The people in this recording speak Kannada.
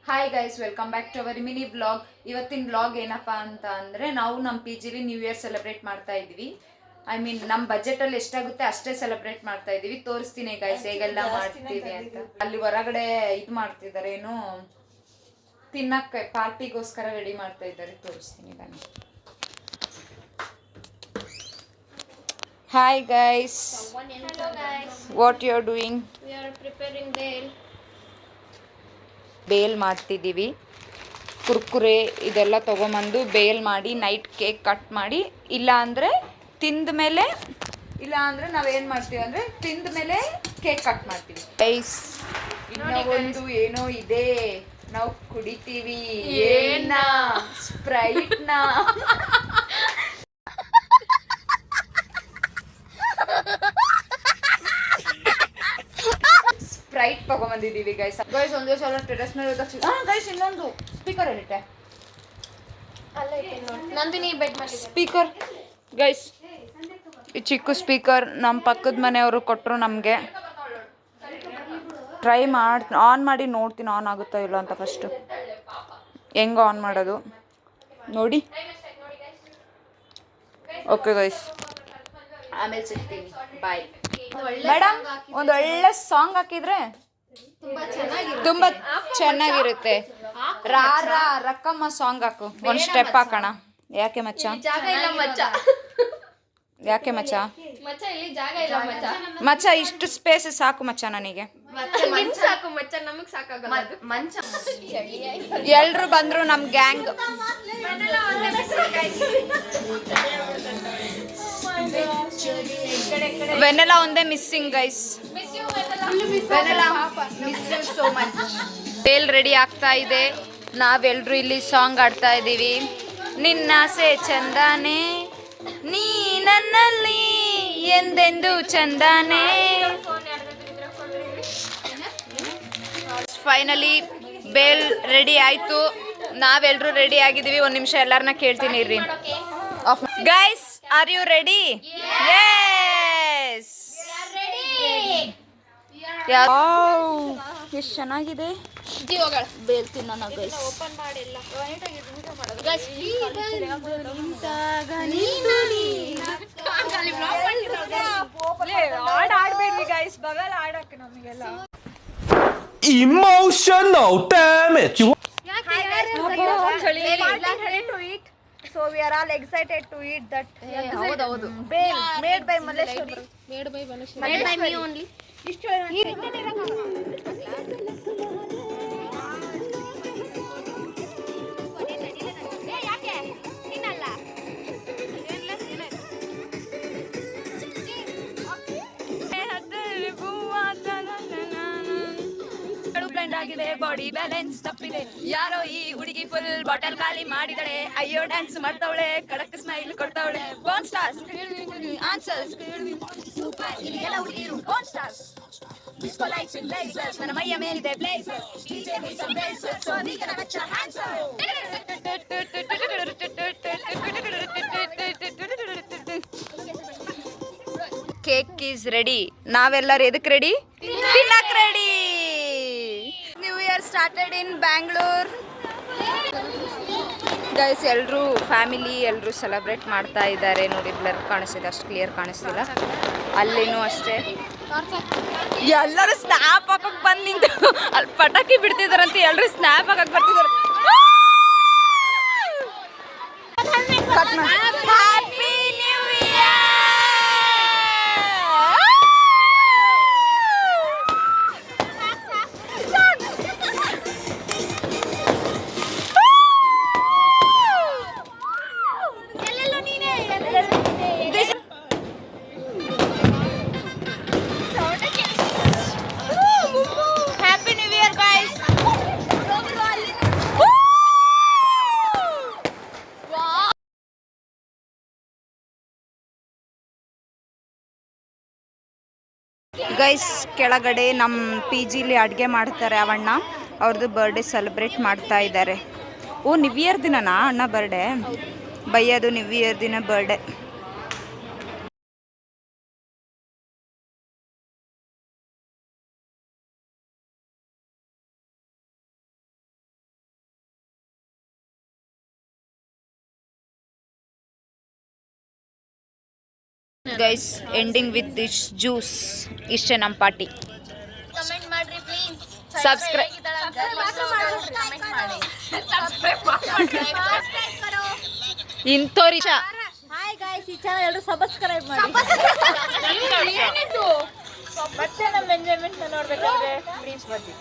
Hi guys, welcome back to our mini blog. ಇವತ್ತಿನ ಬ್ಲಾಗ್ ಏನಪ್ಪಾ ಅಂತ ಅಂದ್ರೆ ನಾವು ನಮ್ಮ ಪಿ ಜಿಲಿ ನ್ಯೂ ಇಯರ್ ಸೆಲೆಬ್ರೇಟ್ ಮಾಡ್ತಾ ಇದ್ವಿ. ನಮ್ಮ ಬಜೆಟ್ ಅಲ್ಲಿ ಎಷ್ಟಾಗುತ್ತೆ ಅಷ್ಟೇ ಸೆಲೆಬ್ರೇಟ್ ಮಾಡ್ತಾ ಇದೀವಿ. ತೋರಿಸ್ತೀನಿ ಗೈಸ್ ಹೇಗೆಲ್ಲ ಮಾಡ್ತೀವಿ ಅಂತ. ಅಲ್ಲಿ ಹೊರಗಡೆ ಇದು ಮಾಡ್ತಿದ್ದಾರೆ, ಏನು ತಿನ್ನಕ್ಕೆ ಪಾರ್ಟಿಗೋಸ್ಕರ ರೆಡಿ ಮಾಡ್ತಾ ಇದ್ದಾರೆ. ತೋರಿಸ್ತೀನಿ ಬನ್ನಿ. Hi guys, Hello guys, what you are doing? we are preparing bale. Bhel ಮಾಡ್ತಿದ್ದೀವಿ. ಕುರ್ಕುರೆ ಇದೆಲ್ಲ ತೊಗೊಂಬಂದು ಬೇಲ್ ಮಾಡಿ ನೈಟ್ ಕೇಕ್ ಕಟ್ ಮಾಡಿ, ಇಲ್ಲ ಅಂದರೆ ತಿಂದ ಮೇಲೆ, ಇಲ್ಲ ಅಂದರೆ ನಾವೇನು ಮಾಡ್ತೀವಿ ಅಂದರೆ ತಿಂದ ಮೇಲೆ ಕೇಕ್ ಕಟ್ ಮಾಡ್ತೀವಿ. ಗೈಸ್, ಇನ್ನೂ ಒಂದು ಏನೋ ಇದೆ, ನಾವು ಕುಡಿತೀವಿ. ಏನ? ಸ್ಪ್ರೈಟ್ನ. ಸ್ಪ್ರೈಟ್ ತಗೊಂಬಂದಿದ್ದೀವಿ ಗೈಸ್. ಗೈಸ್ ಒಂದೇ ಸಲ ಟೆರೆಸ್ ಮೇಲೆ ಗೈಸ್ ಇನ್ನೊಂದು ಸ್ಪೀಕರ್ ಎಲ್ಲಿಟ್ಟೆ? ನಂದಿನಿ ಬೆಡ್ ಮೇಲೆ ಸ್ಪೀಕರ್ ಗೈಸ್, ಈ ಚಿಕ್ಕ ಸ್ಪೀಕರ್ ನಮ್ಮ ಪಕ್ಕದ ಮನೆಯವರು ಕೊಟ್ಟರು ನಮಗೆ. ಟ್ರೈ ಆನ್ ಮಾಡಿ ನೋಡ್ತೀನಿ ಆನ್ ಆಗುತ್ತಾ ಇಲ್ಲ ಅಂತ. ಫಸ್ಟು ಹೆಂಗೆ ಆನ್ ಮಾಡೋದು ನೋಡಿ. ಓಕೆ ಗೈಸ್, ಆಮೇಲೆ ಸಿಗ್ತೀನಿ, ಬಾಯ್. ಮೇಡಮ್, ಒಂದು ಒಳ್ಳೆ ಸಾಂಗ್ ಹಾಕಿದ್ರೆ ತುಂಬಾ ಚೆನ್ನಾಗಿರುತ್ತೆ. ರಾರಾ ರಕ್ಕಮ್ಮ ಸಾಂಗ್ ಹಾಕು, ಒಂದು ಸ್ಟೆಪ್ ಹಾಕೋಣ. ಯಾಕೆ ಮಚ್ಚ? ಜಾಗ ಇಲ್ಲ ಮಚ್ಚ. ಯಾಕೆ ಮಚ್ಚ? ಮಚ್ಚ ಇಲ್ಲಿ ಜಾಗ ಇಲ್ಲ ಮಚ್ಚ. ಮಚ್ಚ ಇಷ್ಟು ಸ್ಪೇಸ್ ಸಾಕು ಮಚ್ಚ ನನಗೆ. ನಿಮ್ ಸಾಕು ಮಚ್ಚ, ನಮಗ್ ಸಾಕಾಗಲ್ಲ. ಮಂಚ ಎಲ್ರು ಬಂದ್ರು ನಮ್ ಗ್ಯಾಂಗ್. ವೆನೆಲಾ ಒಂದೇ missing guys. Vennela miss you so much. Bhel ready ಆಗ್ತಾ ಇದೆ, ನಾವೆಲ್ರು ಇಲ್ಲಿ ಸಾಂಗ್ ಆಡ್ತಾ ಇದ್ದೀವಿ. ನಿನ್ನಾಸೆ ಚಂದಾನೆ, ನೀ ನನ್ನಲ್ಲಿ ಎಂದೆಂದು ಚಂದಾನೆ. ಫೈನಲಿ ಬೇಲ್ ರೆಡಿ ಆಯ್ತು, ನಾವೆಲ್ರೂ ರೆಡಿ ಆಗಿದ್ದೀವಿ. ಒಂದು ನಿಮಿಷ ಎಲ್ಲರನ್ನ ಕೇಳ್ತೀನಿ ಇರ್ರಿ. Guys, are you ready? Yes, ಎಷ್ಟು ಚೆನ್ನಾಗಿದೆ ಬೇಲ್ ತಿನ್ನೋಣ ಗೈಸ್. ಓಪನ್ ಮಾಡಿಲ್ಲ. ಆಡ್ಬೇಡ್ರಿ ಗೈಸ್, ಬಗಲ್ ಆಡಕ್ಕೆ ನಮಗೆಲ್ಲ emotional damage. So we are all excited to eat that. ಹೌದೌದು. Bale made by Maleshwari. Made by me only. ಆಗಿದೆ, ಬಾಡಿ ಬ್ಯಾಲೆನ್ಸ್ ತಪ್ಪಿದೆ. ಯಾರೋ ಈ ಹುಡುಗಿ ಫುಲ್ ಬಾಟಲ್ ಖಾಲಿ ಮಾಡಿದಳೆ. ಅಯ್ಯೋ ಡ್ಯಾನ್ಸ್ ಮಾಡ್ತಾವಳೆ, ಕಡಕ್ ಸ್ಮೈಲ್ ಕೊಡ್ತಾವಳೆ. ಬೋನ್ ಸ್ಟಾರ್ಸ್ ಆನ್ಸರ್ಸ್ ಸೂಪರ್, ಇಲ್ಲಿಗೆಲ್ಲ ಹುಡುಗಿರು born stars. Disco lights in blazers, ನನ್ನ ಮೈಯ ಮೇಲಿದೆ blazers. DJ give some basses, so we gonna match your hands up. Cake is ready. ನಾವೆಲ್ಲರೂ ಎದಕ್ಕೆ ರೆಡಿ? ತಿನ್ನಕ್ ready. New year started in Bangalore. Guys, ಎಲ್ಲರೂ ಫ್ಯಾಮಿಲಿ ಎಲ್ಲರೂ ಸೆಲೆಬ್ರೇಟ್ ಮಾಡ್ತಾ ಇದ್ದಾರೆ. ನೋಡಿ, ಬ್ಲರ್ ಕಾಣಿಸ್ತಿದೆ, ಅಷ್ಟು ಕ್ಲಿಯರ್ ಕಾಣಿಸ್ತಿಲ್ಲ. ಅಲ್ಲಿನೂ ಅಷ್ಟೇ ಎಲ್ಲರೂ ಸ್ನ್ಯಾಪ್ ಹಾಕಕ್ಕೆ ಬಂದು ನಿಂತು ಅಲ್ಲಿ ಪಟಾಕಿ ಬಿಡ್ತಿದಾರಂತ. ಎಲ್ಲರೂ ಸ್ನ್ಯಾಪ್ ಹಾಕಕ್ಕೆ ಬರ್ತಿದ್ದಾರೆ. Happy new year. ಗೈಸ್, ಕೆಳಗಡೆ ನಮ್ಮ ಪಿ ಜಿಲಿ ಅಡುಗೆ ಮಾಡ್ತಾರೆ. ಅವಣ್ಣ ಅವ್ರದ್ದು ಬರ್ಡೇ ಸೆಲೆಬ್ರೇಟ್ ಮಾಡ್ತಾ ಇದ್ದಾರೆ. ಓ, ನ್ಯೂ ಇಯರ್ ದಿನನಾ ಅಣ್ಣ ಬರ್ಡೇ? ಬೈಯೋದು ನ್ಯೂ ಇಯರ್ ದಿನ birthday. Guys ending with this juice. ಇಷ್ಟೇ ನಮ್ಮ ಪಾರ್ಟಿ. ಕಮೆಂಟ್ ಮಾಡ್ರಿ ಪ್ಲೀಸ್. ಸಬ್ಸ್ಕ್ರೈಬ್ ಇಂಥವ್ರಿ ಹಾಯ್ ಗಾಯ್ಸ್, ಈ ಚಾನಲ್ ಎಲ್ಲರೂ ಸಬ್ಸ್ಕ್ರೈಬ್ ಮಾಡಿ. ಮತ್ತೆ ನಮ್ಮ ಎಂಜಾಯ್ಮೆಂಟ್ ನೋಡ್ಬೇಕಾದ್ರೆ ಪ್ಲೀಸ್ ಬನ್ನಿ.